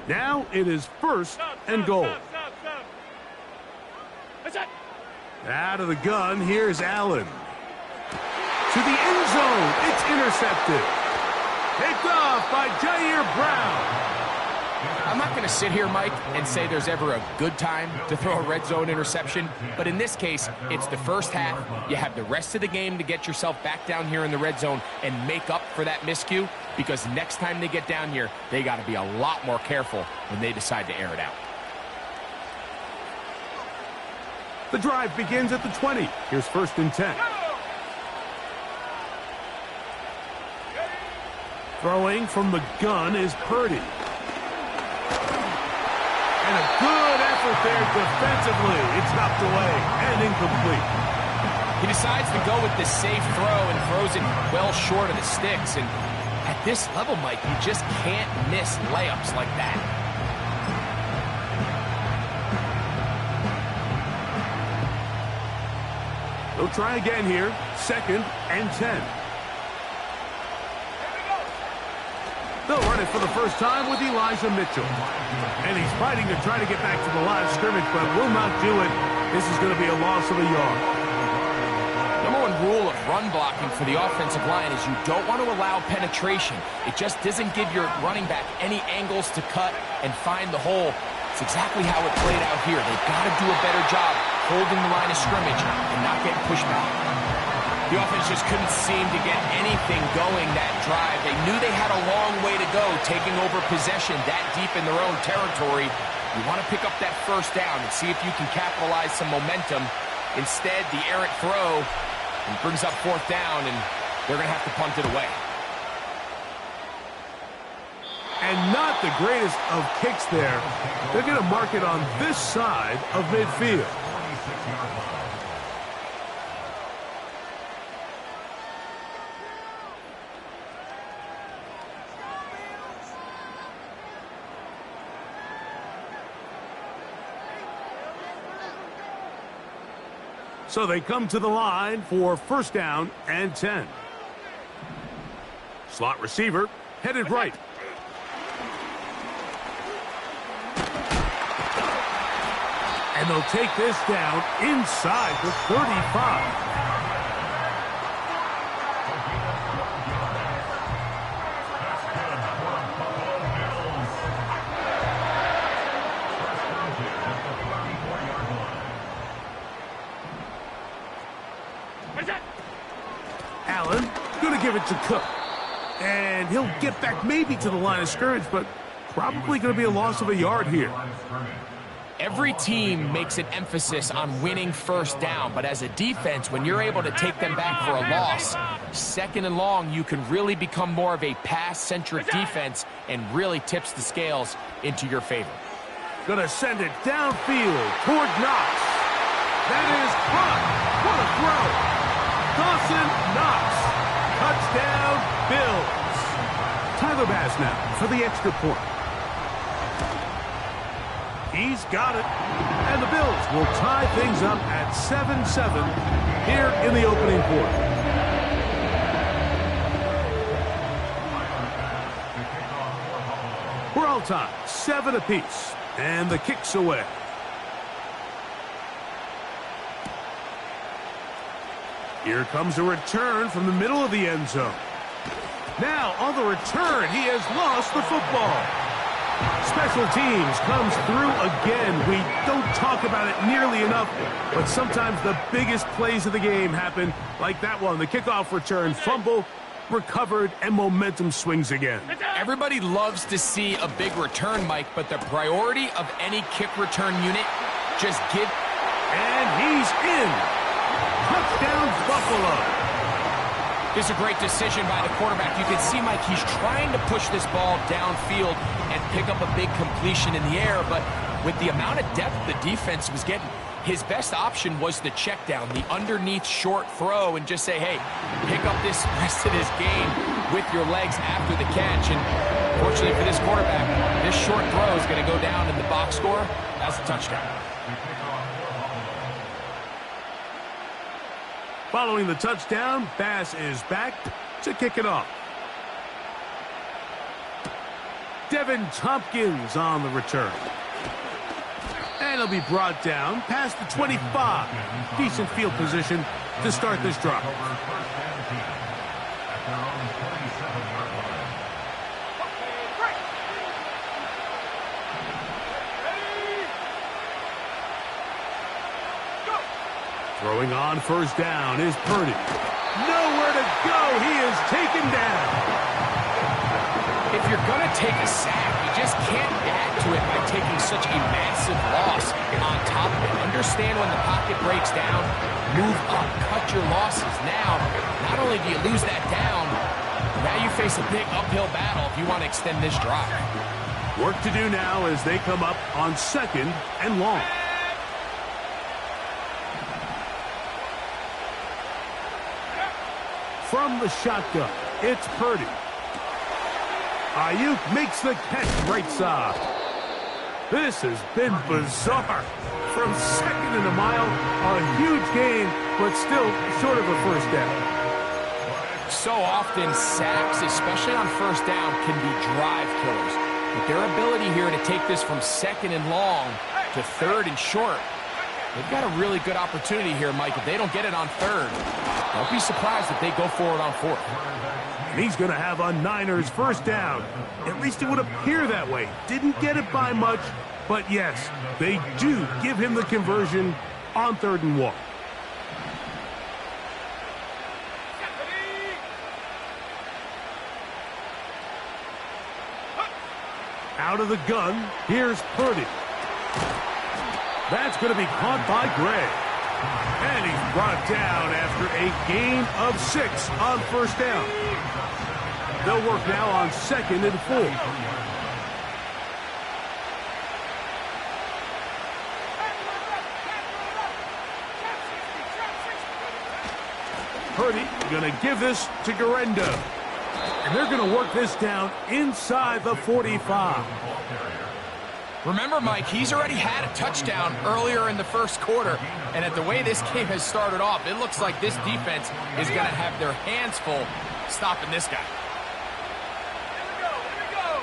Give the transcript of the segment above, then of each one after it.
Now it is first and goal. Out of the gun, here's Allen. To the end zone, it's intercepted. Picked off by Jair Brown. I'm not going to sit here, Mike, and say there's ever a good time to throw a red zone interception, but in this case, it's the first half. You have the rest of the game to get yourself back down here in the red zone and make up for that miscue, because next time they get down here, they got to be a lot more careful when they decide to air it out. The drive begins at the 20. Here's first and 10. Throwing from the gun is Purdy. And a good effort there defensively. It's knocked away and incomplete. He decides to go with the safe throw and throws it well short of the sticks. And at this level, Mike, you just can't miss layups like that. They'll try again here. Second and 10. They'll run it for the first time with Elijah Mitchell. And he's fighting to try to get back to the line of scrimmage, but will not do it. This is going to be a loss of a yard. Number one rule of run blocking for the offensive line is you don't want to allow penetration. It just doesn't give your running back any angles to cut and find the hole. It's exactly how it played out here. They've got to do a better job holding the line of scrimmage and not getting pushed back. The offense just couldn't seem to get anything going that drive. They knew they had a long way to go, taking over possession that deep in their own territory. You want to pick up that first down and see if you can capitalize some momentum. Instead, the errant throw brings up fourth down, and they're going to have to punt it away. And not the greatest of kicks there. They're going to mark it on this side of midfield. So they come to the line for first down and 10. Slot receiver headed right. And they'll take this down inside the 35. Allen going to give it to Cook. And he'll get back maybe to the line of scrimmage, but probably going to be a loss of a yard here. Every team makes an emphasis on winning first down, but as a defense, when you're able to take them back for a loss, second and long, you can really become more of a pass-centric defense and really tips the scales into your favor. Going to send it downfield toward Knox. That is caught. What a throw. Dawson Knox. Touchdown, Bills. Tyler Bass now for the extra point. He's got it. And the Bills will tie things up at 7-7 here in the opening quarter. We're all tied, 7 apiece. And the kick's away. Here comes a return from the middle of the end zone. Now, on the return, he has lost the football. Special teams comes through again. We don't talk about it nearly enough, but sometimes the biggest plays of the game happen like that one. The kickoff return, fumble, recovered, and momentum swings again. Everybody loves to see a big return, Mike, but the priority of any kick return unit, just give. And he's in. Touchdown, Buffalo. This is a great decision by the quarterback. You can see, Mike, he's trying to push this ball downfield and pick up a big completion in the air, but with the amount of depth the defense was getting, his best option was the check down, the underneath short throw, and just say, hey, pick up this rest of this game with your legs after the catch. And fortunately for this quarterback, this short throw is going to go down in the box score as a touchdown. Following the touchdown, Bass is back to kick it off. Devin Tompkins on the return. And he'll be brought down past the 25. Decent field position to start this drive. Throwing on first down is Purdy. Nowhere to go. He is taken down. If you're going to take a sack, you just can't add to it by taking such a massive loss on top of it. Understand when the pocket breaks down, move up, cut your losses. Now, not only do you lose that down, now you face a big uphill battle if you want to extend this drive. Work to do now as they come up on 2nd and long. From the shotgun, it's Purdy. Ayuk makes the catch right side. This has been bizarre. From 2nd and a mile, a huge gain, but still short of a first down. So often, sacks, especially on first down, can be drive killers. But their ability here to take this from 2nd and long to 3rd and short, they've got a really good opportunity here, Mike. If they don't get it on 3rd, don't be surprised if they go for it on 4th. And he's going to have a Niners first down. At least it would appear that way. Didn't get it by much, but yes, they do give him the conversion on 3rd and 1. Out of the gun, here's Purdy. That's going to be caught by Gray. And he's brought down after a gain of 6 on first down. They'll work now on 2nd and 4. Purdy going to give this to Garendo. And they're going to work this down inside the 45. Remember, Mike, he's already had a touchdown earlier in the first quarter, and at the way this game has started off, it looks like this defense is going to have their hands full stopping this guy. Here we go.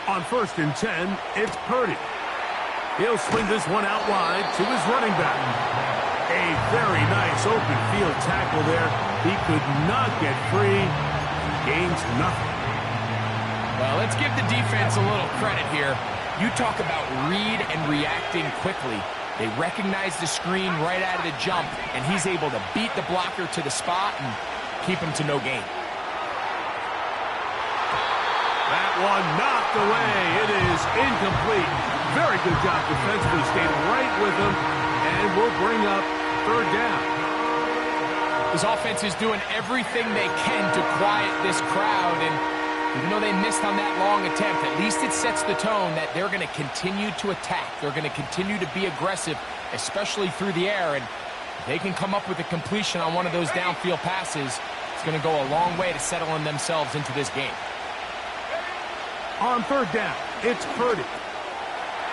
On 1st and 10, it's Purdy. He'll swing this one out wide to his running back. A very nice open field tackle there. He could not get free. Gains nothing. Well, let's give the defense a little credit here. You talk about read and reacting quickly. They recognize the screen right out of the jump, and he's able to beat the blocker to the spot and keep him to no gain. That one knocked away. It is incomplete. Very good job defensively. Stayed right with him, and will bring up 3rd down. This offense is doing everything they can to quiet this crowd, and even though they missed on that long attempt, at least it sets the tone that they're going to continue to attack. They're going to continue to be aggressive, especially through the air. And if they can come up with a completion on one of those downfield passes, it's going to go a long way to settling themselves into this game. On 3rd down, it's Purdy.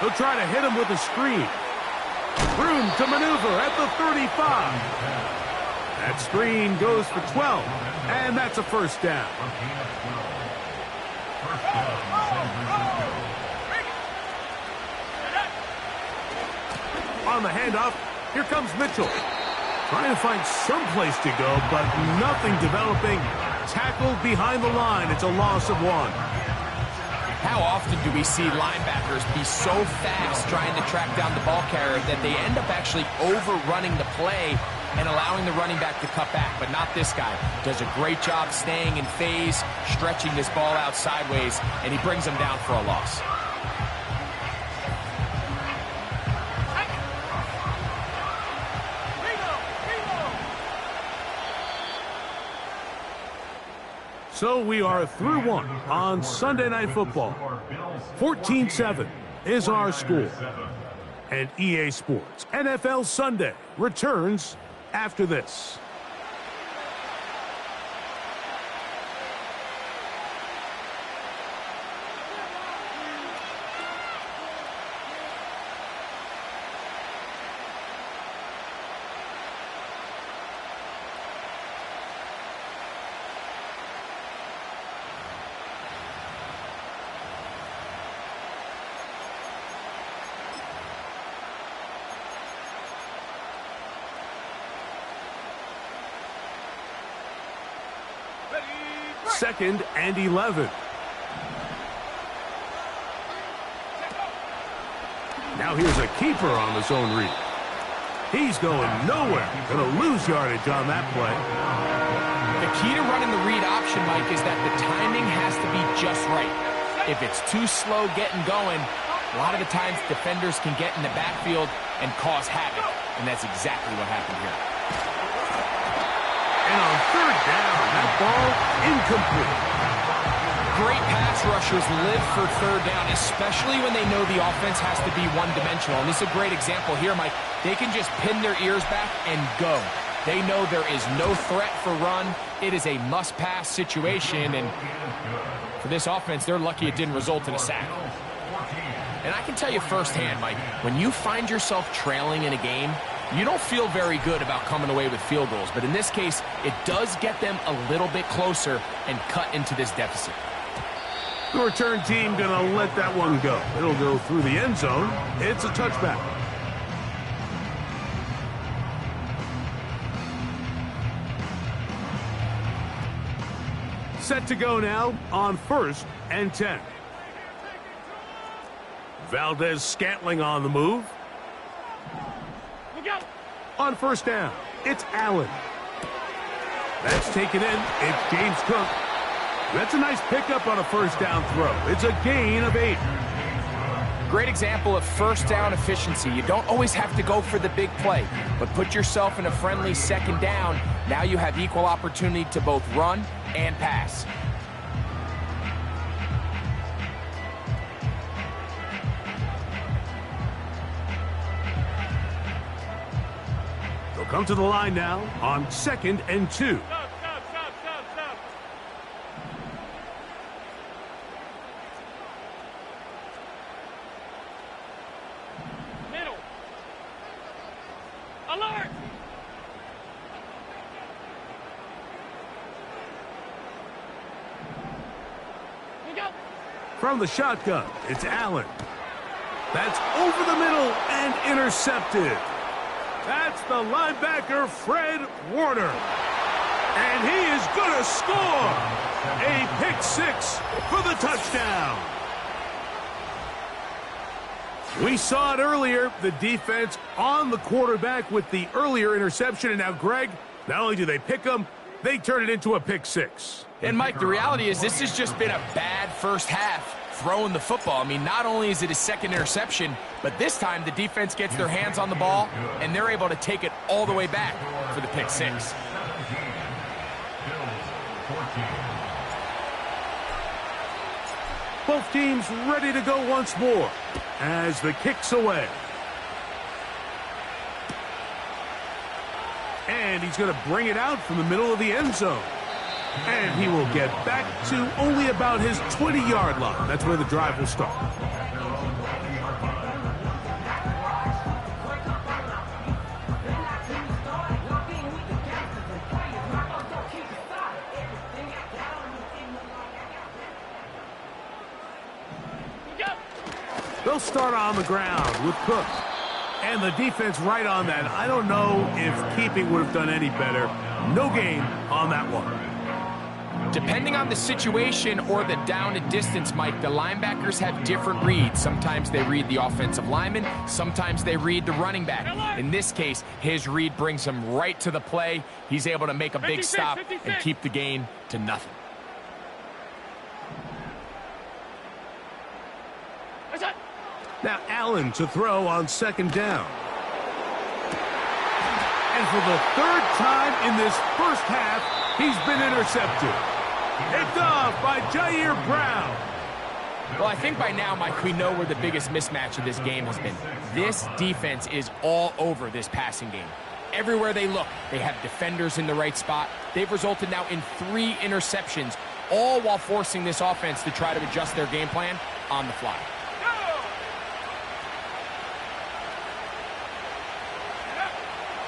He'll try to hit him with a screen. Room to maneuver at the 35. That screen goes for 12, and that's a first down. On the handoff, here comes Mitchell. Trying to find some place to go, but nothing developing. Tackled behind the line. It's a loss of 1. How often do we see linebackers be so fast trying to track down the ball carrier that they end up actually overrunning the play and allowing the running back to cut back? But not this guy. Does a great job staying in phase, stretching this ball out sideways, and he brings them down for a loss. So we are through 1 on Sunday Night Football. 14-7 is our score. And EA Sports NFL Sunday returns after this. 2nd and 11. Now here's a keeper on the zone read. He's going nowhere. Going to lose yardage on that play. The key to running the read option, Mike, is that the timing has to be just right. If it's too slow getting going, a lot of the times defenders can get in the backfield and cause havoc, and that's exactly what happened here. And on 3rd down, that ball incomplete. Great pass rushers live for 3rd down, especially when they know the offense has to be one-dimensional. And this is a great example here, Mike. They can just pin their ears back and go. They know there is no threat for run. It is a must-pass situation, and for this offense, they're lucky it didn't result in a sack. And I can tell you firsthand, Mike, when you find yourself trailing in a game, you don't feel very good about coming away with field goals. But in this case, it does get them a little bit closer and cut into this deficit. The return team going to let that one go. It'll go through the end zone. It's a touchback. Set to go now on 1st and 10. Valdez-Scantling on the move. On 1st down, it's Allen. That's taken in. It's James Cook. That's a nice pickup on a 1st down throw. It's a gain of 8. Great example of 1st down efficiency. You don't always have to go for the big play, but put yourself in a friendly 2nd down. Now you have equal opportunity to both run and pass. They'll come to the line now on 2nd and 2. Alert! From the shotgun, it's Allen. That's over the middle and intercepted. That's the linebacker, Fred Warner. And he is going to score. A pick 6 for the touchdown. We saw it earlier, the defense on the quarterback with the earlier interception. And now, Greg, not only do they pick him, they turn it into a pick 6. And, Mike, the reality is this has just been a bad first half throwing the football. I mean, not only is it his 2nd interception, but this time the defense gets their hands on the ball, and they're able to take it all the way back for the pick 6. Both teams ready to go once more as the kick's away. And he's going to bring it out from the middle of the end zone. And he will get back to only about his 20-yard line. That's where the drive will start. They'll start on the ground with Cook. And the defense right on that. I don't know if keeping would have done any better. No gain on that one. Depending on the situation or the down and distance, Mike, the linebackers have different reads. Sometimes they read the offensive lineman. Sometimes they read the running back. In this case, his read brings him right to the play. He's able to make a big stop and keep the gain to nothing. Now Allen to throw on 2nd down. And for the 3rd time in this first half, he's been intercepted. Picked off by Jair Brown. Well, I think by now, Mike, we know where the biggest mismatch of this game has been. This defense is all over this passing game. Everywhere they look, they have defenders in the right spot. They've resulted now in 3 interceptions, all while forcing this offense to try to adjust their game plan on the fly.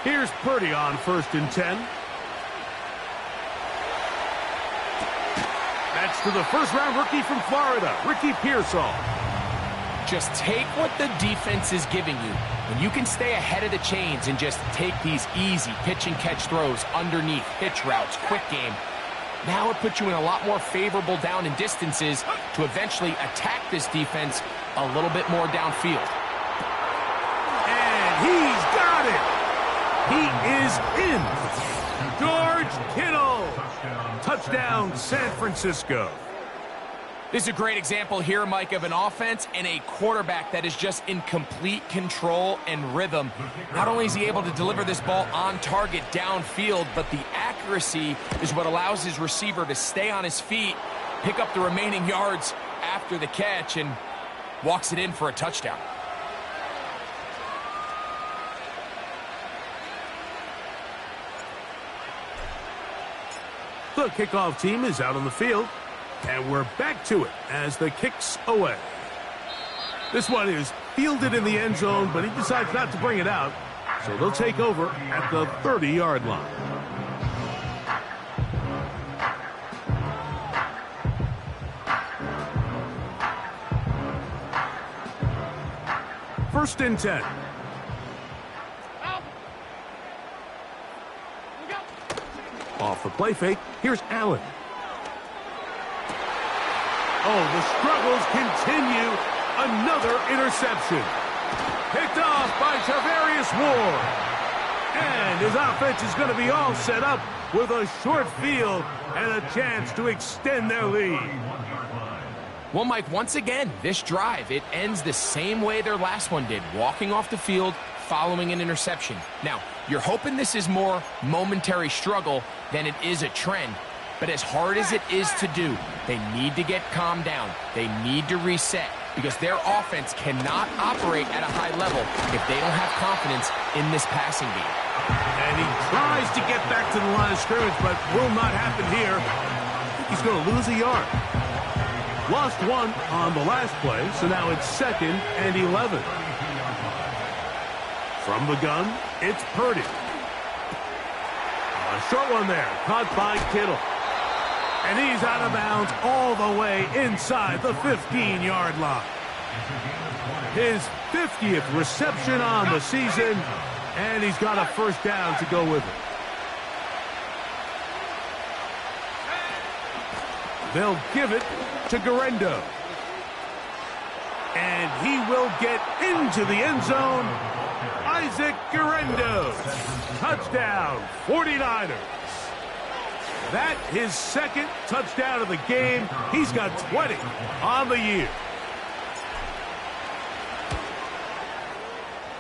Here's Purdy on 1st and 10. That's to the first-round rookie from Florida, Ricky Pearsall. Just take what the defense is giving you. When you can stay ahead of the chains and just take these easy pitch-and-catch throws underneath, hitch routes, quick game, Now it puts you in a lot more favorable down and distances to eventually attack this defense a little bit more downfield. And he's got it. He is in. George Kittle. Touchdown, San Francisco. This is a great example here, Mike, of an offense and a quarterback that is just in complete control and rhythm. Not only is he able to deliver this ball on target downfield, but the accuracy is what allows his receiver to stay on his feet, pick up the remaining yards after the catch, and walks it in for a touchdown. The kickoff team is out on the field. And we're back to it as the kick's away. This one is fielded in the end zone, but he decides not to bring it out. So they'll take over at the 30-yard line. First and 10. Off the play fake, here's Allen. Oh, the struggles continue. Another interception. Picked off by Tarvarius Ward. And his offense is going to be all set up with a short field and a chance to extend their lead. Well, Mike, once again, this drive, it ends the same way their last one did, walking off the field following an interception. Now, you're hoping this is more momentary struggle than it is a trend. But as hard as it is to do, they need to get calmed down. They need to reset because their offense cannot operate at a high level if they don't have confidence in this passing game. And he tries to get back to the line of scrimmage, but will not happen here. I think he's going to lose a yard. Lost one on the last play, so now it's 2nd and 11. From the gun, it's Purdy. A short one there, caught by Kittle. And he's out of bounds all the way inside the 15-yard line. His 50th reception on the season, and he's got a first down to go with it. They'll give it to Guerrero. And he will get into the end zone. Isaac Guerrero. Touchdown, 49ers. That his 2nd touchdown of the game. He's got 20 on the year.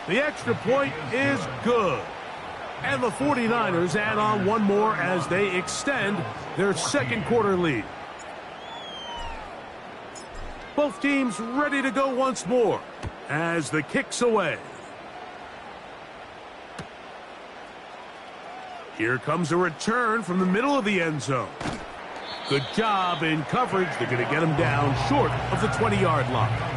The extra point is good. And the 49ers add on one more as they extend their 2nd quarter lead. Both teams ready to go once more as the kick's away. Here comes a return from the middle of the end zone. Good job in coverage. They're going to get him down short of the 20-yard line.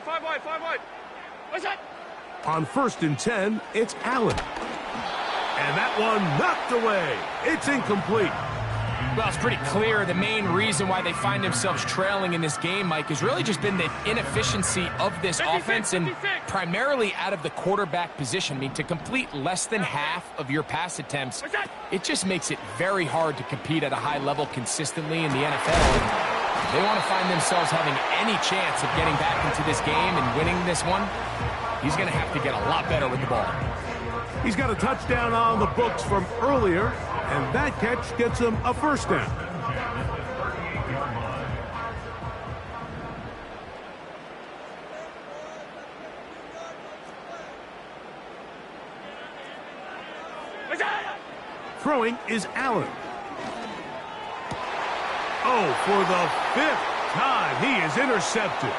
Five wide. What's that? On 1st and 10, it's Allen. And that one knocked away. It's incomplete. Well, it's pretty clear the main reason why they find themselves trailing in this game, Mike, has really just been the inefficiency of this offense and primarily out of the quarterback position. I mean, to complete less than half of your pass attempts, it just makes it very hard to compete at a high level consistently in the NFL. And they want to find themselves having any chance of getting back into this game and winning this one. He's going to have to get a lot better with the ball. He's got a touchdown on the books from earlier, and that catch gets him a first down. Throwing is Allen. Oh, for the 5th time, he is intercepted.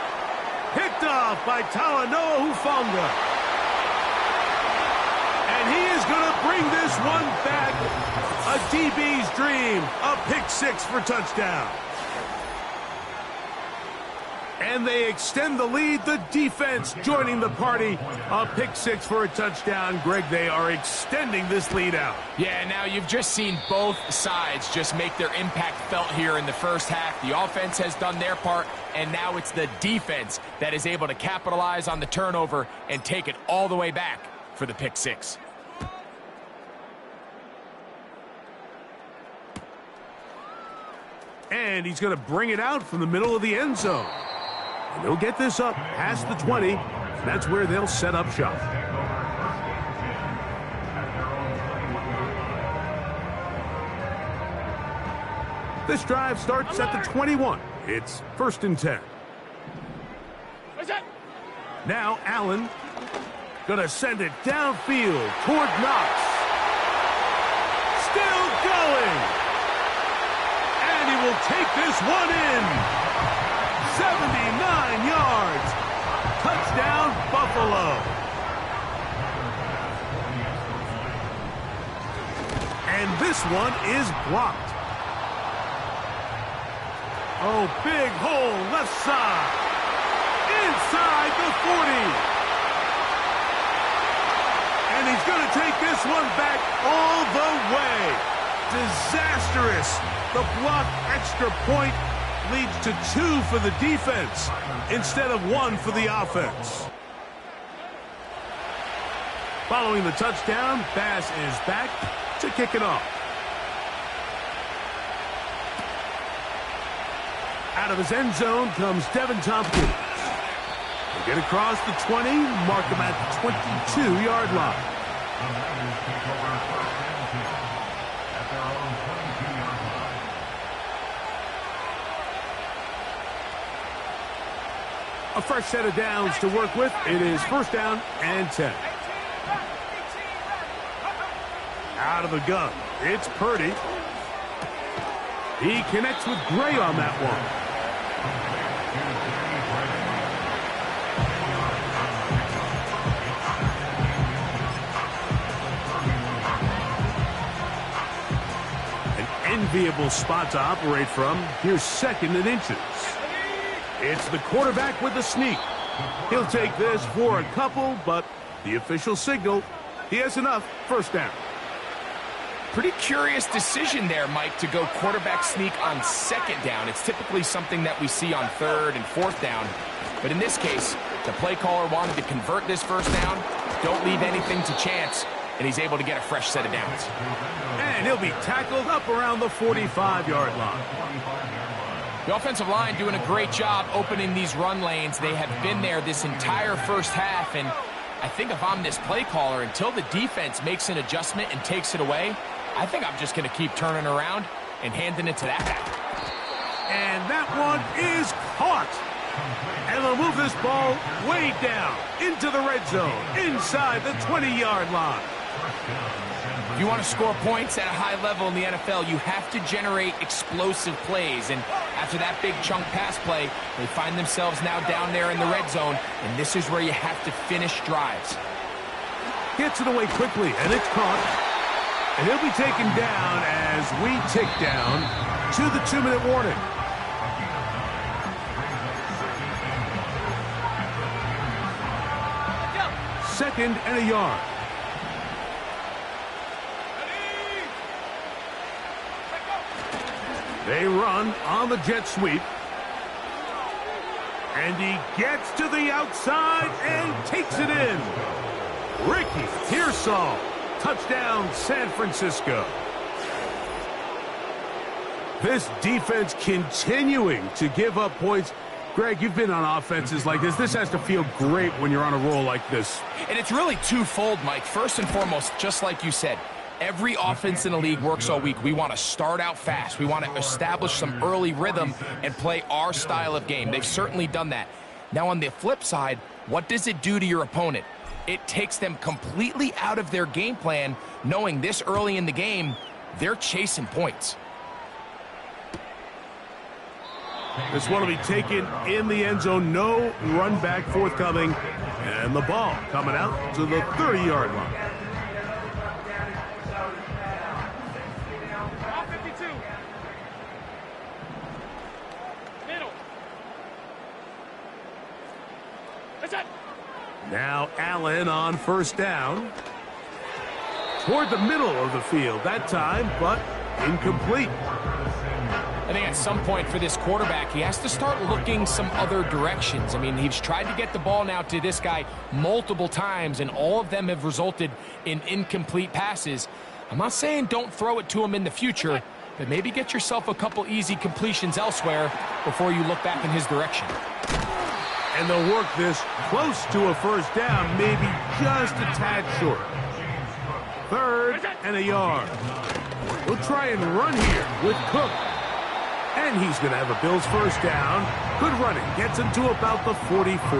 Picked off by Talanoa Hufanga. And he is going to bring this one back. A DB's dream. A pick 6 for touchdown. And they extend the lead. The defense joining the party. A pick six for a touchdown. Greg, they are extending this lead out. Yeah, now you've just seen both sides just make their impact felt here in the first half. The offense has done their part, and now it's the defense that is able to capitalize on the turnover and take it all the way back for the pick six. And he's going to bring it out from the middle of the end zone. And they'll get this up past the 20. And that's where they'll set up shop. This drive starts at the 21. It's 1st and 10. What's that? Now Allen going to send it downfield toward Knox. Still going. And he will take this one in. 79 yards. Touchdown, Buffalo. And this one is blocked. Oh, big hole left side. Inside the 40. And he's going to take this one back all the way. Disastrous. The blocked extra point leads to 2 for the defense instead of 1 for the offense. Following the touchdown, Bass is back to kick it off. Out of his end zone comes Devin Tompkins. They get across the 20, mark him at the 22-yard line. A fresh set of downs to work with. It is 1st down and 10. Out of the gun. It's Purdy. He connects with Gray on that one. An enviable spot to operate from. Here's 2nd and inches. It's the quarterback with the sneak. He'll take this for a couple, but the official signal, he has enough. 1st down. Pretty curious decision there, Mike, to go quarterback sneak on 2nd down. It's typically something that we see on 3rd and 4th down. But in this case, the play caller wanted to convert this 1st down, don't leave anything to chance, and he's able to get a fresh set of downs. And he'll be tackled up around the 45-yard line. The offensive line doing a great job opening these run lanes. They have been there this entire first half, and I think if I'm this play caller, until the defense makes an adjustment and takes it away, I think I'm just going to keep turning around and handing it to that guy. And that one is caught. And they'll move this ball way down into the red zone, inside the 20-yard line. If you want to score points at a high level in the NFL, you have to generate explosive plays. And after that big chunk pass play, they find themselves now down there in the red zone, and this is where you have to finish drives. Gets it away quickly, and it's caught. And he'll be taken down as we tick down to the 2-minute warning. Second and a yard. They run on the jet sweep. And he gets to the outside and takes it in. Ricky Pearsall. Touchdown, San Francisco. This defense continuing to give up points. Greg, you've been on offenses like this. This has to feel great when you're on a roll like this. And it's really twofold, Mike. First and foremost, just like you said, every offense in the league works all week. We want to start out fast. We want to establish some early rhythm and play our style of game. They've certainly done that. Now, on the flip side, what does it do to your opponent? It takes them completely out of their game plan, knowing this early in the game, they're chasing points. This one will be taken in the end zone. No run back forthcoming. And the ball coming out to the 30-yard line. that? Now Allen on first down. Toward the middle of the field that time, but incomplete. I think at some point for this quarterback, he has to start looking some other directions. I mean, he's tried to get the ball now to this guy multiple times, and all of them have resulted in incomplete passes. I'm not saying don't throw it to him in the future, but maybe get yourself a couple easy completions elsewhere before you look back in his direction. And they'll work this close to a first down, maybe just a tad short. 3rd and a yard. We'll try and run here with Cook. And he's going to have a Bills first down. Good running. Gets him to about the 44.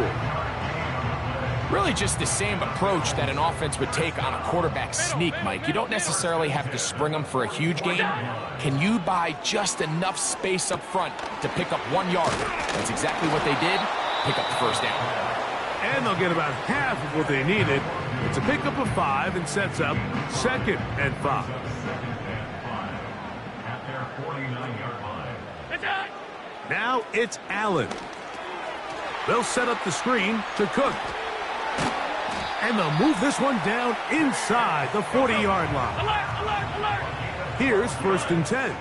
Really just the same approach that an offense would take on a quarterback sneak, Mike. You don't necessarily have to spring them for a huge gain. Can you buy just enough space up front to pick up 1 yard? That's exactly what they did. Pick up the first down. And they'll get about half of what they needed. It's a pickup of 5 and sets up 2nd and 5. Now it's Allen. They'll set up the screen to Cook. And they'll move this one down inside the 40-yard line. Alert, alert, alert. Here's 1st and 10.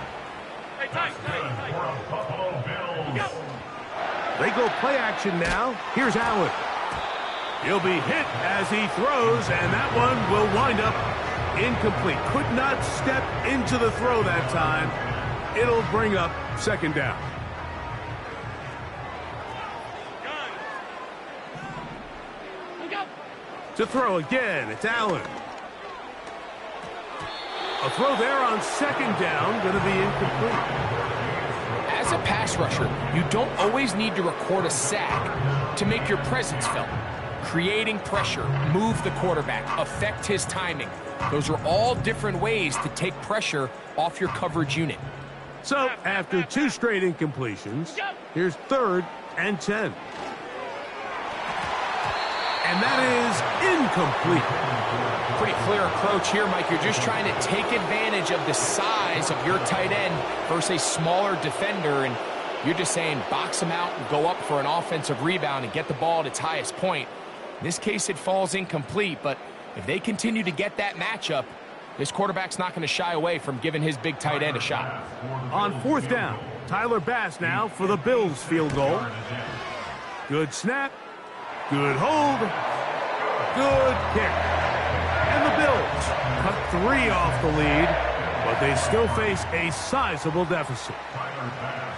Hey, tight. Go. They go play action now. Here's Allen. He'll be hit as he throws, and that one will wind up incomplete. Could not step into the throw that time. It'll bring up 2nd down. To throw again, it's Allen. A throw there on 2nd down, going to be incomplete. As a pass rusher, you don't always need to record a sack to make your presence felt. Creating pressure, move the quarterback, affect his timing. Those are all different ways to take pressure off your coverage unit. So, after 2 straight incompletions, here's 3rd and 10. And that is incomplete. Pretty clear approach here, Mike. You're just trying to take advantage of the size of your tight end versus a smaller defender, and you're just saying box him out and go up for an offensive rebound and get the ball at its highest point. In this case, it falls incomplete, but if they continue to get that matchup, this quarterback's not going to shy away from giving his big tight end a shot. On 4th down, Tyler Bass now for the Bills field goal. Good snap. Good hold. Good kick. And the Bills cut 3 off the lead, but they still face a sizable deficit.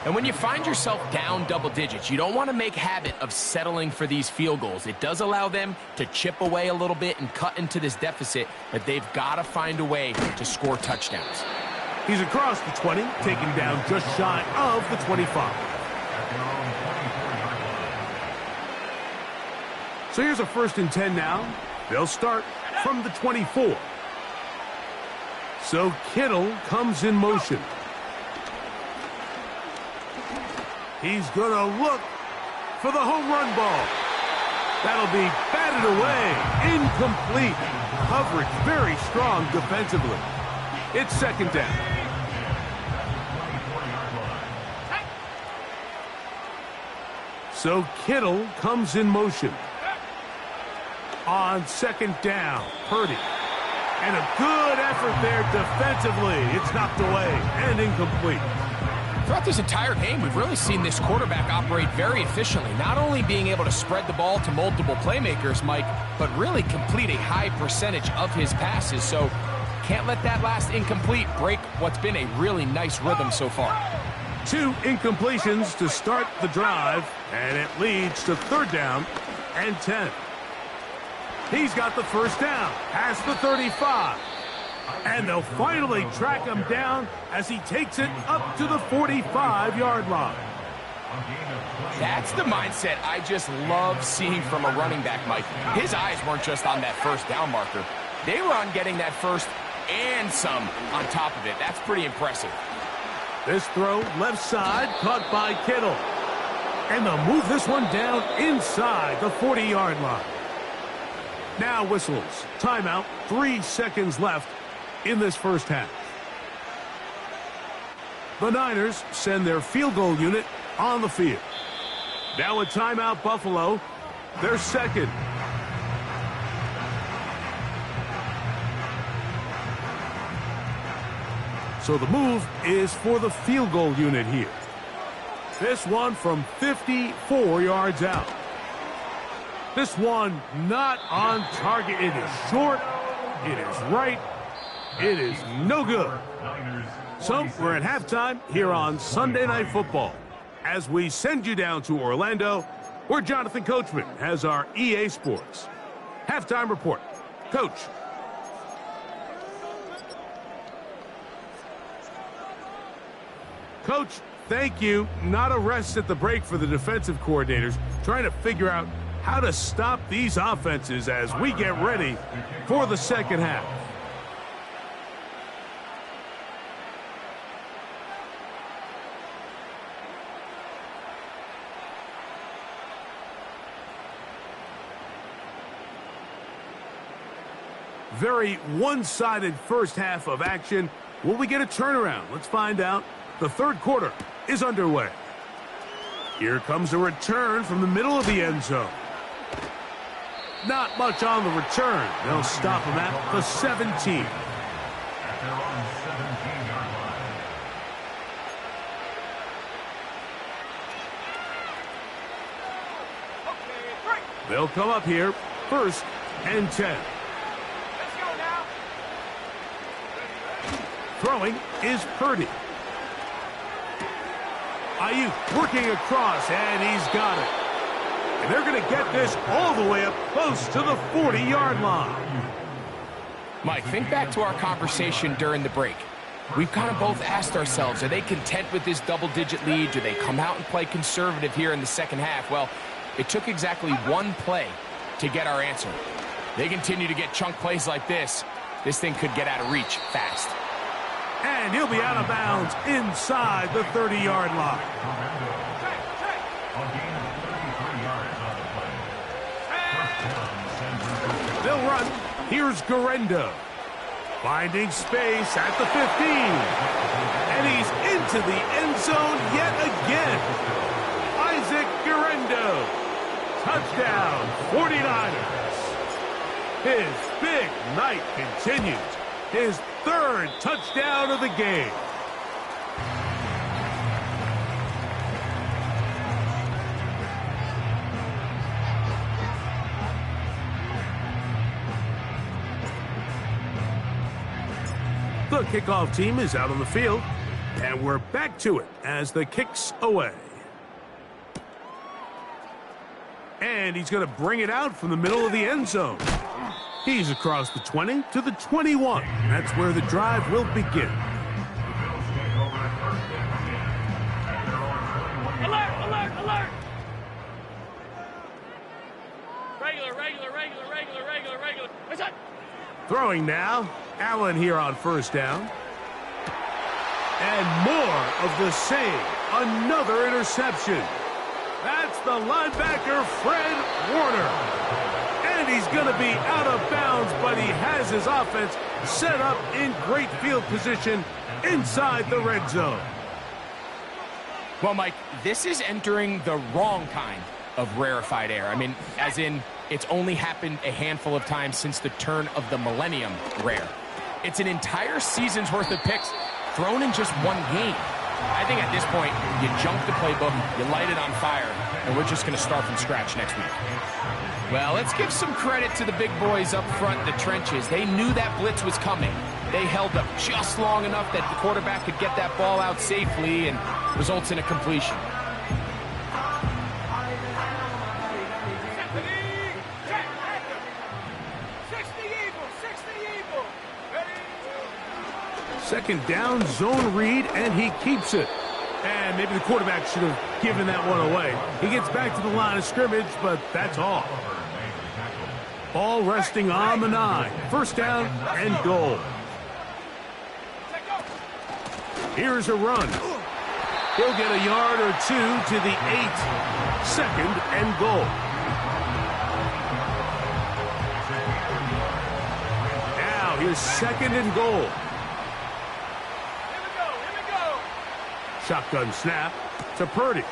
And when you find yourself down double digits, you don't want to make habit of settling for these field goals. It does allow them to chip away a little bit and cut into this deficit, but they've got to find a way to score touchdowns. He's across the 20, taken down just shy of the 25. So here's a 1st and 10 now. They'll start from the 24. So Kittle comes in motion. He's going to look for the home run ball. That'll be batted away. Incomplete. Coverage very strong defensively. It's 2nd down. So Kittle comes in motion. On 2nd down, Purdy. And a good effort there defensively. It's knocked away and incomplete. Throughout this entire game, we've really seen this quarterback operate very efficiently, not only being able to spread the ball to multiple playmakers, Mike, but really complete a high percentage of his passes. So can't let that last incomplete break what's been a really nice rhythm so far. 2 incompletions to start the drive, and it leads to 3rd down and 10. He's got the first down, past the 35. And they'll finally track him down as he takes it up to the 45-yard line. That's the mindset I just love seeing from a running back, Mike. His eyes weren't just on that first down marker. They were on getting that first and some on top of it. That's pretty impressive. This throw left side caught by Kittle. And they'll move this one down inside the 40-yard line. Now whistles. Timeout. 3 seconds left in this first half. The Niners send their field goal unit on the field. Now a timeout, Buffalo. their second. So the move is for the field goal unit here. This one from 54 yards out. This one not on target. It is short. It is right. It is no good. So we're at halftime here on Sunday Night Football. As we send you down to Orlando, where Jonathan Coachman has our EA Sports halftime report. Coach. Coach, thank you. Not a rest at the break for the defensive coordinators, trying to figure out how to stop these offenses as we get ready for the second half. Very one-sided first half of action. Will we get a turnaround? Let's find out. The third quarter is underway. Here comes a return from the middle of the end zone. Not much on the return. They'll stop him at the 17. They'll come up here, 1st and 10. Throwing is Purdy. Ayuk working across, and he's got it. And they're going to get this all the way up close to the 40-yard line. Mike, think back to our conversation during the break. We've kind of both asked ourselves, are they content with this double-digit lead? Do they come out and play conservative here in the second half? Well, it took exactly one play to get our answer. They continue to get chunk plays like this. This thing could get out of reach fast. And he'll be out of bounds inside the 30-yard line. They'll run. Here's Guerendo. Finding space at the 15. And he's into the end zone yet again. Isaac Guerendo. Touchdown, 49ers. His big night continues. His third touchdown of the game. The kickoff team is out on the field, and we're back to it as the kick's away. And he's going to bring it out from the middle of the end zone. He's across the 20 to the 21. That's where the drive will begin. Alert, alert, alert! Regular. What's that? Throwing now. Allen here on 1st down. And more of the same. Another interception. That's the linebacker, Fred Warner. And he's going to be out of bounds, but he has his offense set up in great field position inside the red zone. Well, Mike, this is entering the wrong kind of rarefied air. I mean, as in, it's only happened a handful of times since the turn of the millennium rare. It's an entire season's worth of picks thrown in just one game. I think at this point, you junk the playbook, you light it on fire, and we're just going to start from scratch next week. Well, let's give some credit to the big boys up front in the trenches. They knew that blitz was coming. They held up just long enough that the quarterback could get that ball out safely and results in a completion. Second down, zone read, and he keeps it. And maybe the quarterback should have given that one away. He gets back to the line of scrimmage, but that's all. Ball resting on the 9. 1st down and goal. Here's a run. He'll get a yard or two to the 8. 2nd and goal. Now here's 2nd and goal. Shotgun snap to Purdy.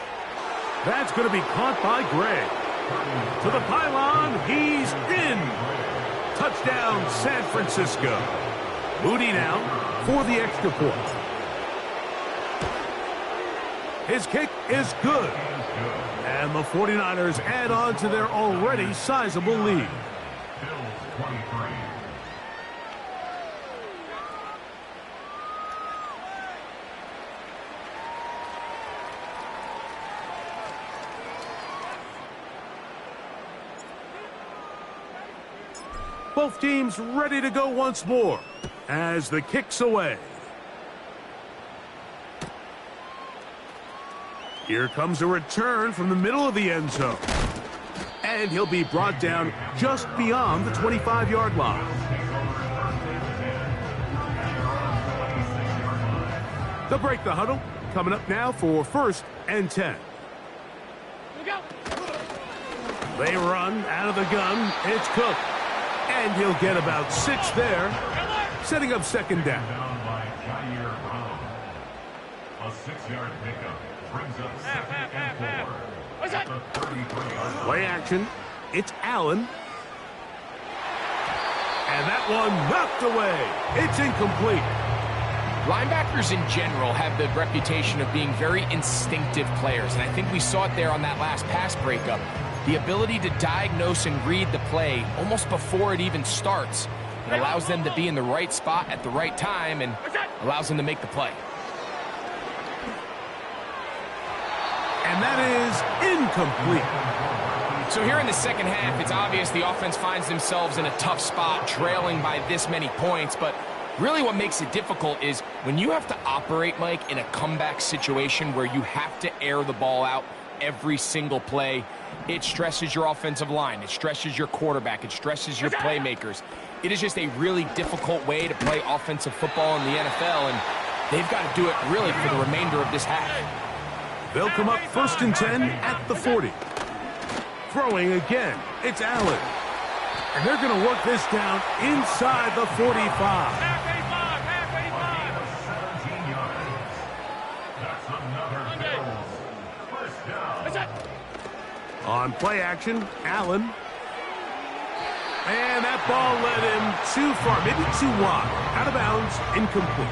That's going to be caught by Gray. To the pylon, he's in. Touchdown, San Francisco. Moody now for the extra point. His kick is good. And the 49ers add on to their already sizable lead. Both teams ready to go once more as the kick's away. Here comes a return from the middle of the end zone. And he'll be brought down just beyond the 25-yard line. They'll break the huddle. Coming up now for 1st and 10. They run out of the gun. It's Cook. And he'll get about 6 there, setting up 2nd down. A 6-yard pickup brings up 2nd and 4. Play action. It's Allen. And that one knocked away. It's incomplete. Linebackers in general have the reputation of being very instinctive players, and I think we saw it there on that last pass breakup. The ability to diagnose and read the play almost before it even starts. It allows them to be in the right spot at the right time and allows them to make the play. And that is incomplete. So here in the second half, it's obvious the offense finds themselves in a tough spot, trailing by this many points, but really what makes it difficult is when you have to operate, Mike, in a comeback situation where you have to air the ball out every single play. It stresses your offensive line. It stresses your quarterback. It stresses your playmakers. It is just a really difficult way to play offensive football in the NFL, and they've got to do it really for the remainder of this half. They'll come up 1st and 10 at the 40. Throwing again, it's Allen. And they're going to work this down inside the 45. On play action, Allen. And that ball led him too far, maybe too wide. Out of bounds, incomplete.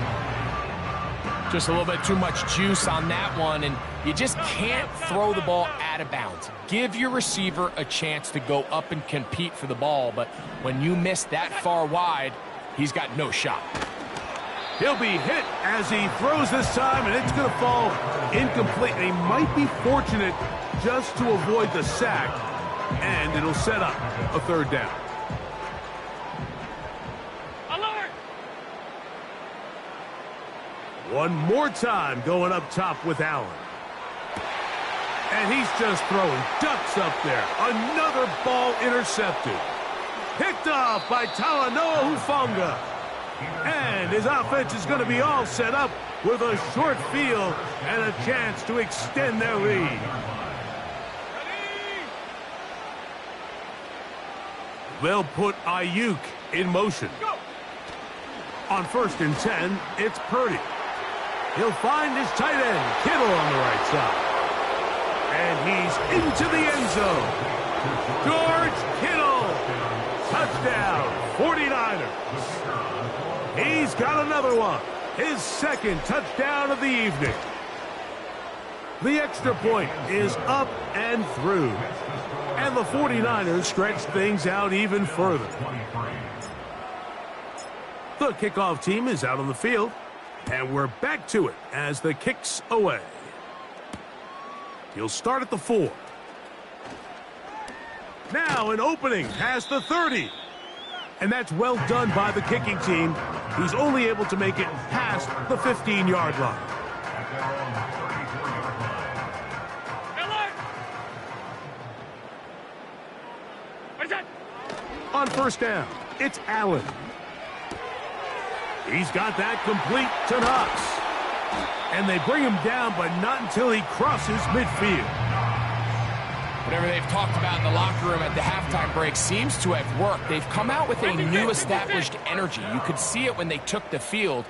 Just a little bit too much juice on that one, and you just can't throw the ball out of bounds. Give your receiver a chance to go up and compete for the ball, but when you miss that far wide, he's got no shot. He'll be hit as he throws this time, and it's going to fall incomplete. They might be fortunate just to avoid the sack, and it'll set up a 3rd down. Alert! One more time going up top with Allen. And he's just throwing ducks up there. Another ball intercepted. Picked off by Talanoa Hufanga. And his offense is going to be all set up with a short field and a chance to extend their lead. They'll put Ayuk in motion. On 1st and 10, it's Purdy. He'll find his tight end, Kittle, on the right side. And he's into the end zone. George Kittle. Touchdown, 49ers. He's got another one. His 2nd touchdown of the evening. The extra point is up and through. And the 49ers stretch things out even further. The kickoff team is out on the field. And we're back to it as the kick's away. He'll start at the 4. Now an opening past the 30. And that's well done by the kicking team. He's only able to make it past the 15-yard line. Alert! What is that? On 1st down, it's Allen. He's got that complete to Knox. And they bring him down, but not until he crosses midfield. Whatever they've talked about in the locker room at the halftime break seems to have worked. They've come out with a new established energy. You could see it when they took the field.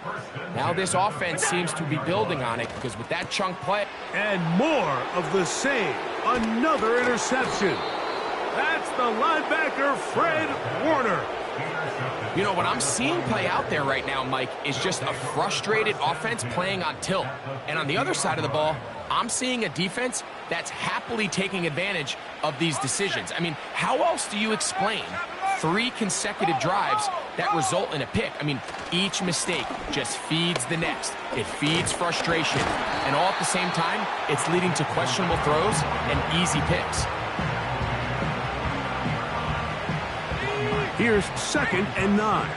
Now this offense seems to be building on it because with that chunk play. And more of the same. Another interception. That's the linebacker, Fred Warner. You know, what I'm seeing play out there right now, Mike, is just a frustrated offense playing on tilt. And on the other side of the ball, I'm seeing a defense that's happily taking advantage of these decisions. I mean, how else do you explain 3 consecutive drives that result in a pick? I mean, each mistake just feeds the next. It feeds frustration. And all at the same time, it's leading to questionable throws and easy picks. Here's 2nd and 9.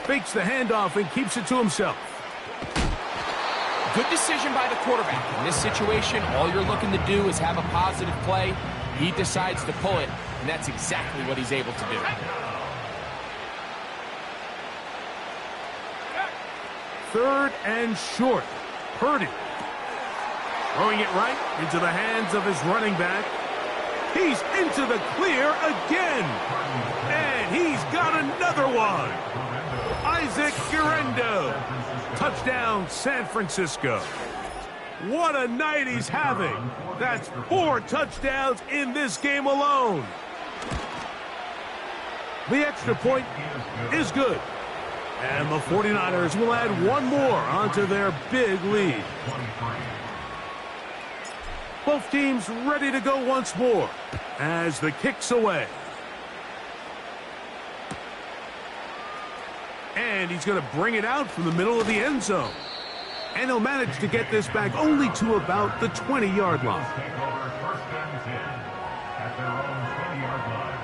Fakes the handoff and keeps it to himself. Good decision by the quarterback. In this situation, all you're looking to do is have a positive play. He decides to pull it, and that's exactly what he's able to do. Third and short. Purdy. Throwing it right into the hands of his running back. He's into the clear again. And he's got another one. Isaac Guerendo. Touchdown, San Francisco. What a night he's having. That's 4 touchdowns in this game alone. The extra point is good. And the 49ers will add one more onto their big lead. Both teams ready to go once more as the kick's away. And he's going to bring it out from the middle of the end zone. And he'll manage to get this back only to about the 20-yard line. First and 10 at their own 20-yard line.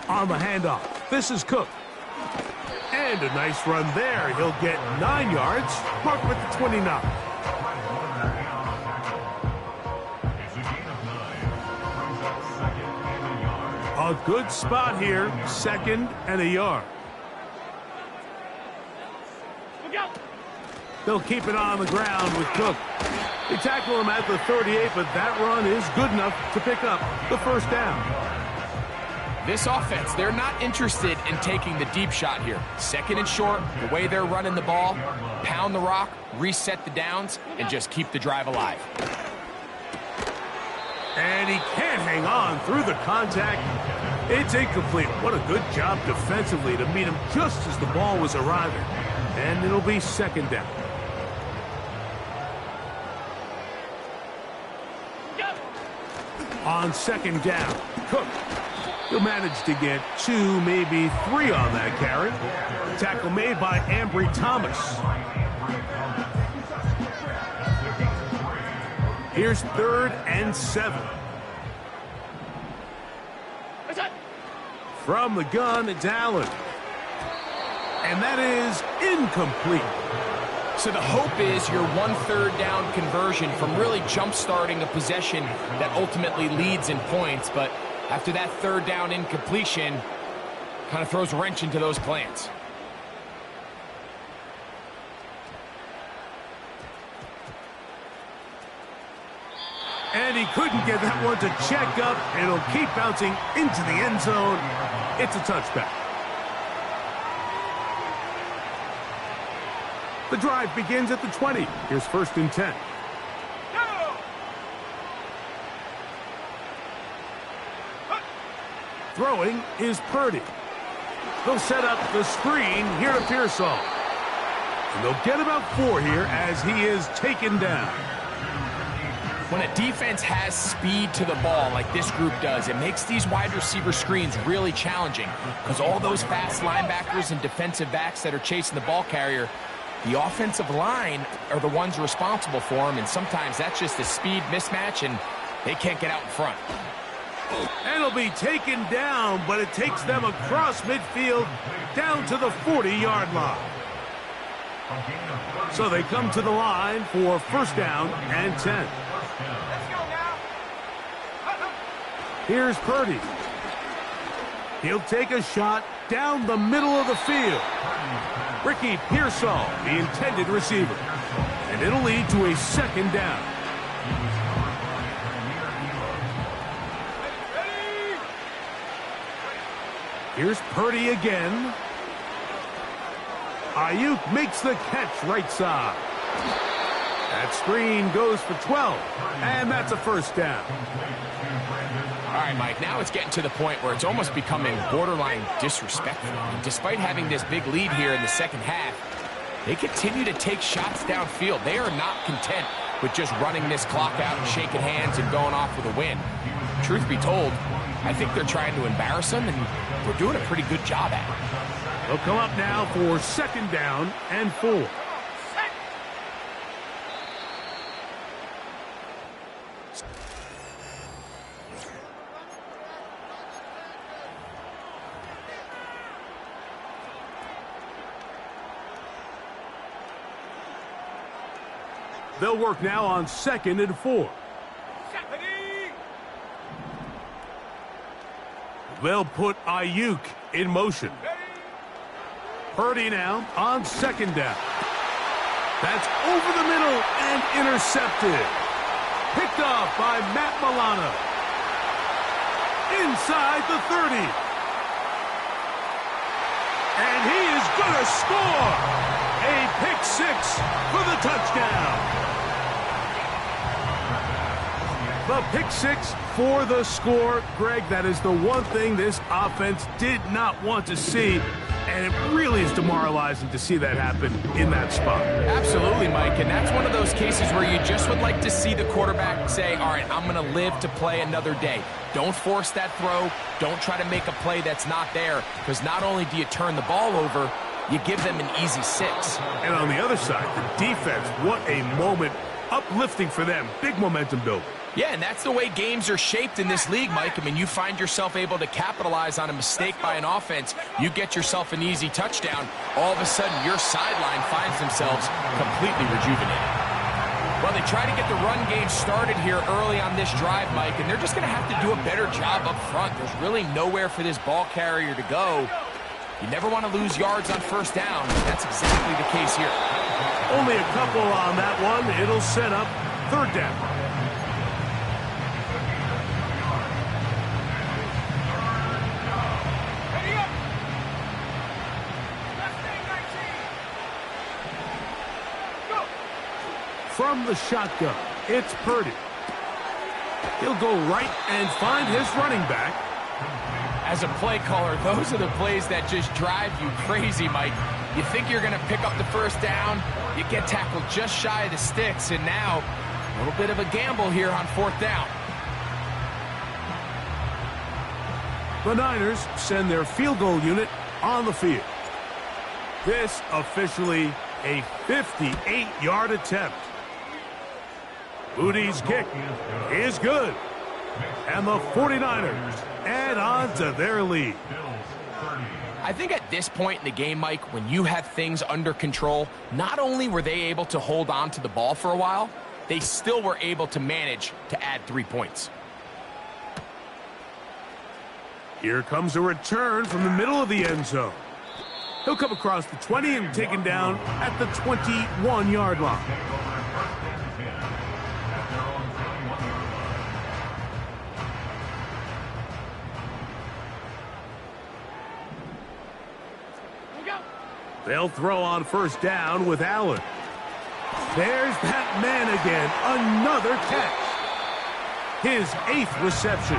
On the handoff, this is Cook. And a nice run there. He'll get 9 yards. Mark with the 29. A good spot here. 2nd and a yard. They'll keep it on the ground with Cook. They tackle him at the 38, but that run is good enough to pick up the first down. This offense, they're not interested in taking the deep shot here. 2nd and short, the way they're running the ball, pound the rock, reset the downs, and just keep the drive alive. And he can't hang on through the contact. It's incomplete. What a good job defensively to meet him just as the ball was arriving. And it'll be 2nd down. On 2nd down, Cook. He'll manage to get 2, maybe 3 on that carry. Tackle made by Ambry Thomas. Here's 3rd and 7. From the gun, it's Allen. And that is incomplete. So the hope is your 1/3 down conversion from really jump-starting a possession that ultimately leads in points, but after that 3rd down incompletion, kind of throws a wrench into those plans. And he couldn't get that one to check up. It'll keep bouncing into the end zone. It's a touchback. The drive begins at the 20. Here's 1st and 10. Throwing is Purdy. They'll set up the screen here to Pearsall. And they'll get about 4 here as he is taken down. When a defense has speed to the ball like this group does, it makes these wide receiver screens really challenging because all those fast linebackers and defensive backs that are chasing the ball carrier, the offensive line are the ones responsible for them, and sometimes that's just a speed mismatch, and they can't get out in front. And it'll be taken down, but it takes them across midfield down to the 40-yard line. So they come to the line for 1st down and 10. Here's Purdy. He'll take a shot down the middle of the field. Ricky Pearsall, the intended receiver. And it'll lead to a 2nd down. Here's Purdy again. Ayuk makes the catch right side. That screen goes for 12, and that's a 1st down. All right, Mike, now it's getting to the point where it's almost becoming borderline disrespectful. And despite having this big lead here in the 2nd half, they continue to take shots downfield. They are not content with just running this clock out and shaking hands and going off with a win. Truth be told, I think they're trying to embarrass them, and we're doing a pretty good job at it. They'll come up now for 2nd down and 4. They'll work now on 2nd and 4. They'll put Ayuk in motion. Purdy now on 2nd down. That's over the middle and intercepted. Picked off by Matt Milano. Inside the 30. And he is going to score. A pick 6 for the touchdown. The pick 6 for the score. Greg, that is the one thing this offense did not want to see, and it really is demoralizing to see that happen in that spot. Absolutely, Mike, and that's one of those cases where you just would like to see the quarterback say, all right, I'm going to live to play another day. Don't force that throw. Don't try to make a play that's not there, because not only do you turn the ball over, you give them an easy 6. And on the other side, the defense, what a moment. Uplifting for them. Big momentum build. Yeah, and that's the way games are shaped in this league, Mike. I mean, you find yourself able to capitalize on a mistake by an offense. You get yourself an easy touchdown. All of a sudden, your sideline finds themselves completely rejuvenated. Well, they try to get the run game started here early on this drive, Mike, and they're just going to have to do a better job up front. There's really nowhere for this ball carrier to go. You never want to lose yards on 1st down. That's exactly the case here. Only a couple on that one. It'll set up 3rd down. From the shotgun, it's Purdy. He'll go right and find his running back. As a play caller, those are the plays that just drive you crazy, Mike. You think you're going to pick up the 1st down, you get tackled just shy of the sticks, and now a little bit of a gamble here on 4th down. The Niners send their field goal unit on the field. This officially a 58-yard attempt. Moody's kick is good. And the 49ers add on to their lead. I think at this point in the game, Mike, when you have things under control, not only were they able to hold on to the ball for a while, they still were able to manage to add 3 points. Here comes a return from the middle of the end zone. He'll come across the 20 and taken down at the 21-yard line. They'll throw on 1st down with Allen. There's that man again. Another catch. His 8th reception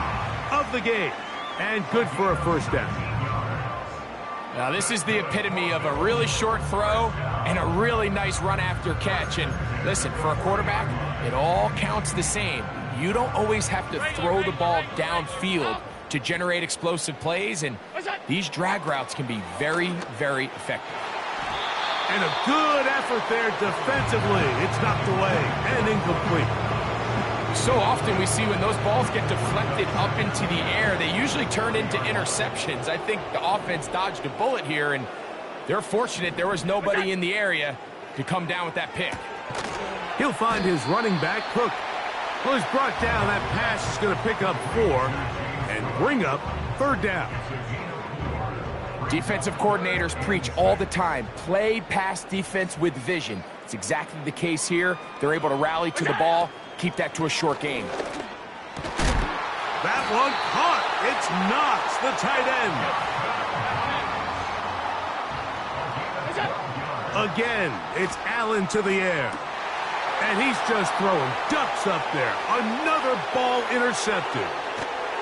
of the game. And good for a 1st down. Now, this is the epitome of a really short throw and a really nice run after catch. And listen, for a quarterback, it all counts the same. You don't always have to throw the ball downfield to generate explosive plays, and these drag routes can be very, very effective. And a good effort there defensively. It's knocked away and incomplete. So often we see when those balls get deflected up into the air, they usually turn into interceptions. I think the offense dodged a bullet here, and they're fortunate there was nobody in the area to come down with that pick. He'll find his running back, Cook. Well, he's brought down. That pass is going to pick up 4 and bring up 3rd down. Defensive coordinators preach all the time, play pass defense with vision. It's exactly the case here. They're able to rally to the ball, keep that to a short game. That one caught. It's Knox, the tight end. Again, it's Allen to the air. And he's just throwing ducks up there. Another ball intercepted.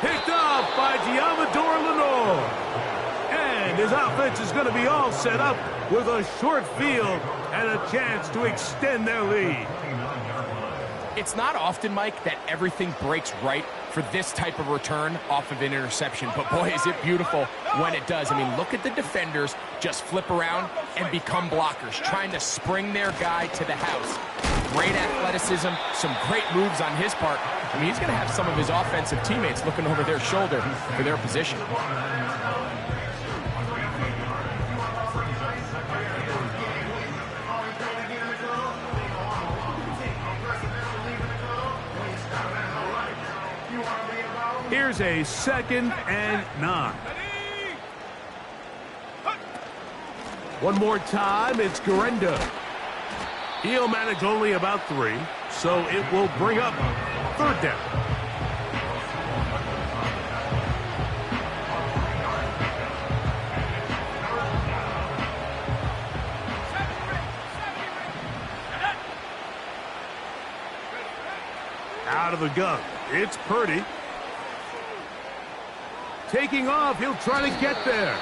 Picked off by Diamador Lenore. And his offense is going to be all set up with a short field and a chance to extend their lead. It's not often, Mike, that everything breaks right for this type of return off of an interception. But boy, is it beautiful when it does. I mean, look at the defenders just flip around and become blockers, trying to spring their guy to the house. Great athleticism, some great moves on his part. I mean, he's going to have some of his offensive teammates looking over their shoulder for their position. Here's a 2nd and 9. One more time, it's Guerendo. He'll manage only about 3, so it will bring up 3rd down. Out of the gun, it's Purdy. Taking off, he'll try to get there.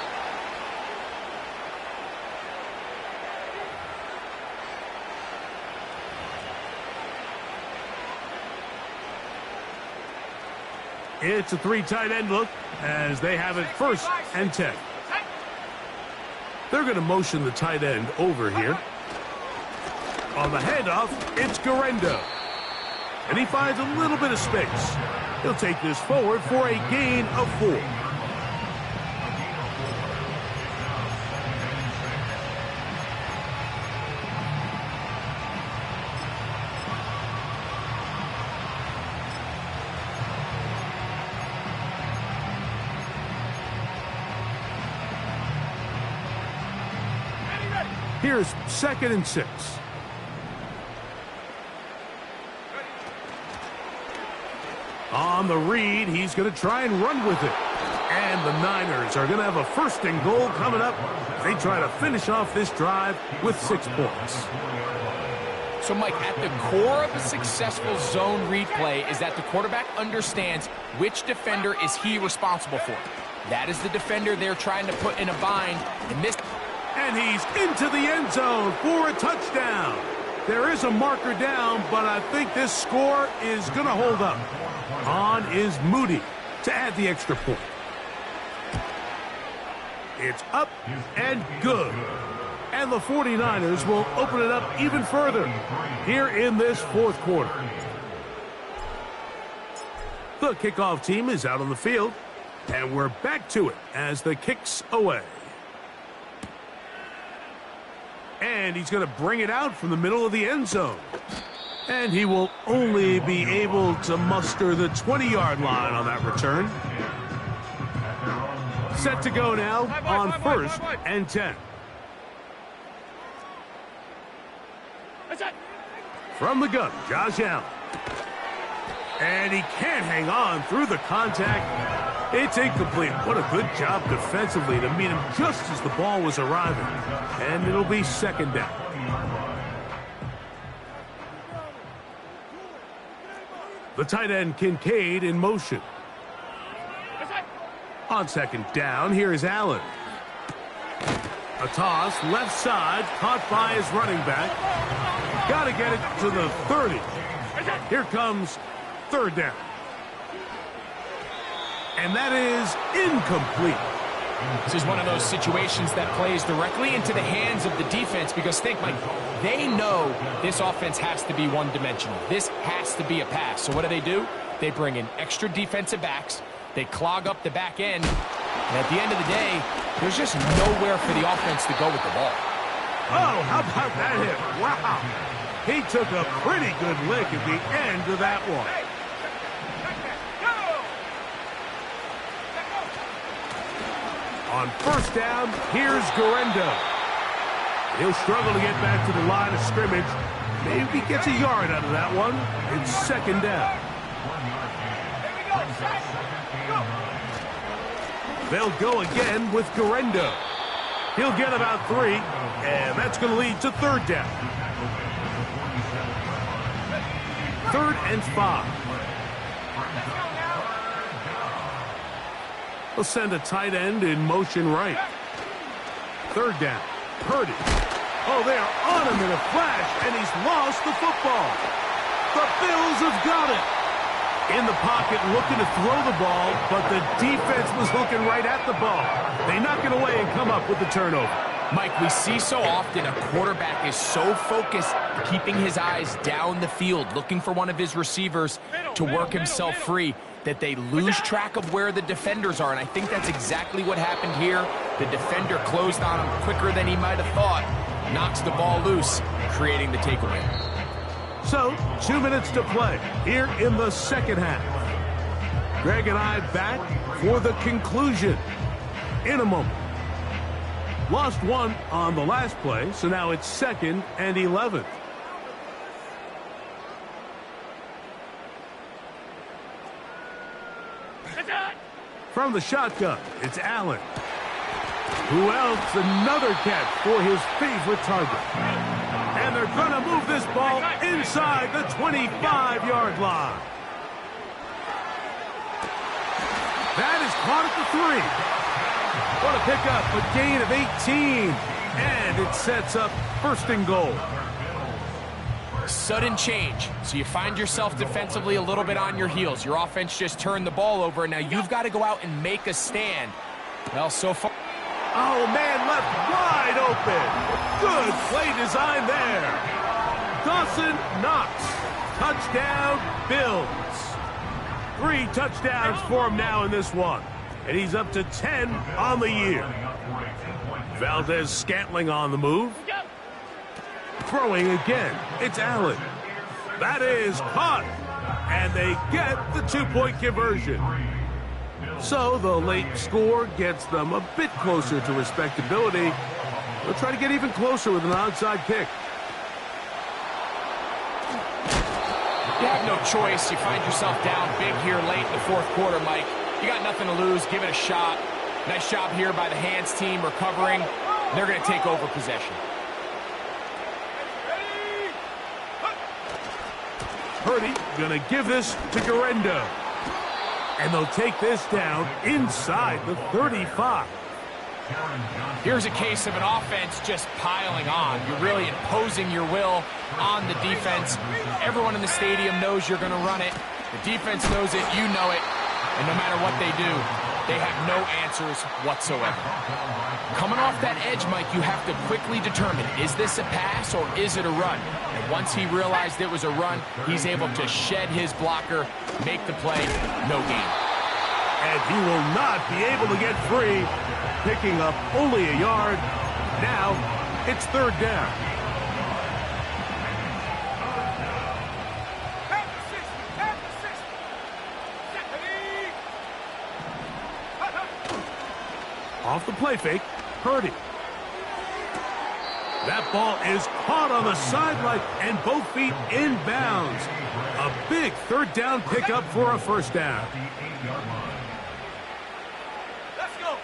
It's a 3 tight end look as they have it 1st and 10. They're going to motion the tight end over here. On the handoff, it's Guerendo. And he finds a little bit of space. He'll take this forward for a gain of 4. Here's 2nd and 6. On the read, he's going to try and run with it. And the Niners are going to have a 1st and goal coming up. They try to finish off this drive with 6 points. So, Mike, at the core of a successful zone read play is that the quarterback understands which defender is he responsible for. That is the defender they're trying to put in a bind. And he's into the end zone for a touchdown. There is a marker down, but I think this score is going to hold up. On is Moody to add the extra point. It's up and good. And the 49ers will open it up even further here in this 4th quarter. The kickoff team is out on the field, and we're back to it as the kick's away. And he's going to bring it out from the middle of the end zone. And he will only be able to muster the 20-yard line on that return. Set to go now on 1st and 10. From the gun, Josh Allen. And he can't hang on through the contact. It's incomplete. What a good job defensively to meet him just as the ball was arriving. And it'll be 2nd down. The tight end Kincaid in motion. On 2nd down, here is Allen. A toss, left side, caught by his running back. Got to get it to the 30. Here comes 3rd down. And that is incomplete. This is one of those situations that plays directly into the hands of the defense because think, Mike, they know this offense has to be one-dimensional. This has to be a pass. So what do? They bring in extra defensive backs. They clog up the back end. And at the end of the day, there's just nowhere for the offense to go with the ball. Oh, how about that hit? Wow. He took a pretty good lick at the end of that one. On first down, here's Guerrero. He'll struggle to get back to the line of scrimmage. Maybe gets a yard out of that one. It's second down. They'll go again with Guerrero. He'll get about 3, and that's going to lead to third down. 3rd and 5. They'll send a tight end in motion right. Third down. Purdy. Oh, they are on him in a flash, and he's lost the football. The Bills have got it. In the pocket, looking to throw the ball, but the defense was looking right at the ball. They knock it away and come up with the turnover. Mike, we see so often a quarterback is so focused, keeping his eyes down the field, looking for one of his receivers to work himself free, that they lose track of where the defenders are, and I think that's exactly what happened here. The defender closed on him quicker than he might have thought, knocks the ball loose, creating the takeaway. So, 2 minutes to play here in the second half. Greg and I back for the conclusion in a moment. Lost 1 on the last play, so now it's 2nd and 11. From the shotgun, it's Allen. Who else? Another catch for his favorite target. And they're going to move this ball inside the 25-yard line. That is caught at the 3. What a pickup, a gain of 18. And it sets up 1st and goal. Sudden change. So you find yourself defensively a little bit on your heels. Your offense just turned the ball over, and now you've got to go out and make a stand. Well, so far... Oh, man, left wide open. Good play design there. Dawson Knox. Touchdown, Bills. 3 touchdowns for him now in this one. And he's up to 10 on the year. Valdez-Scantling on the move. Throwing again. It's Allen. That is caught. And they get the 2-point conversion. So the late score gets them a bit closer to respectability. They'll try to get even closer with an onside kick. You have no choice. You find yourself down big here late in the 4th quarter, Mike. You got nothing to lose. Give it a shot. Nice job here by the hands team recovering. They're going to take over possession. Purdy going to give this to Guerrero. And they'll take this down inside the 35. Here's a case of an offense just piling on. You're really imposing your will on the defense. Everyone in the stadium knows you're going to run it. The defense knows it. You know it. And no matter what they do, they have no answers whatsoever. Coming off that edge, Mike, you have to quickly determine, is this a pass or is it a run? And once he realized it was a run, he's able to shed his blocker, make the play, no gain. And he will not be able to get free, picking up only a yard. Now it's 3rd down. Off the play fake, Purdy. That ball is caught on the sideline and both feet inbounds. A big 3rd down pickup for a 1st down. Let's go.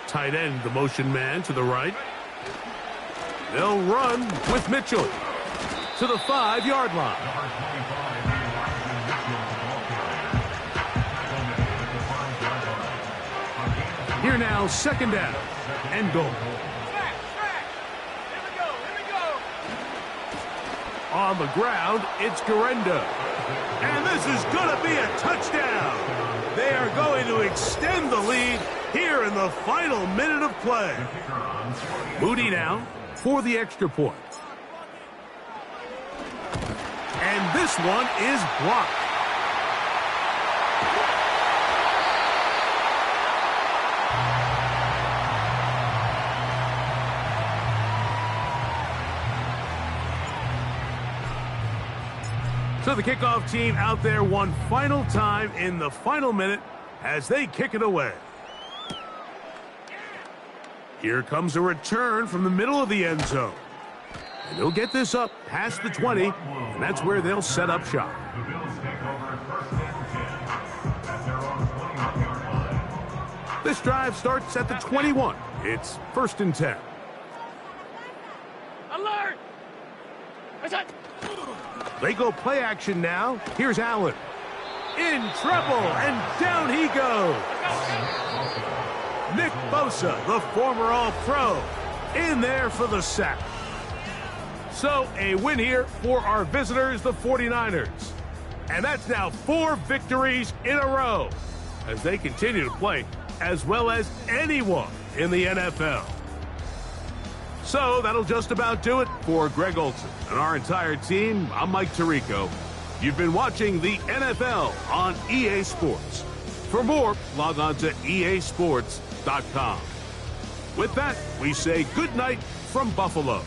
Tight end, the motion man to the right. They'll run with Mitchell to the 5-yard line. Here now, 2nd down and goal. On the ground, it's Guerrero. And this is going to be a touchdown. They are going to extend the lead here in the final minute of play. Moody now for the extra point. And this one is blocked. So the kickoff team out there one final time in the final minute as they kick it away. Here comes a return from the middle of the end zone. And they'll get this up past the 20, and that's where they'll set up shop. The Bills take over first and 10 at their own 21-yard line. This drive starts at the 21. It's first and 10. Alert! What's that? They go play action now. Here's Allen. In trouble, and down he goes. Nick Bosa, the former All-Pro, in there for the sack. So a win here for our visitors, the 49ers. And that's now 4 victories in a row as they continue to play as well as anyone in the NFL. So that'll just about do it for Greg Olsen and our entire team. I'm Mike Tirico. You've been watching the NFL on EA Sports. For more, log on to easports.com. With that, we say good night from Buffalo.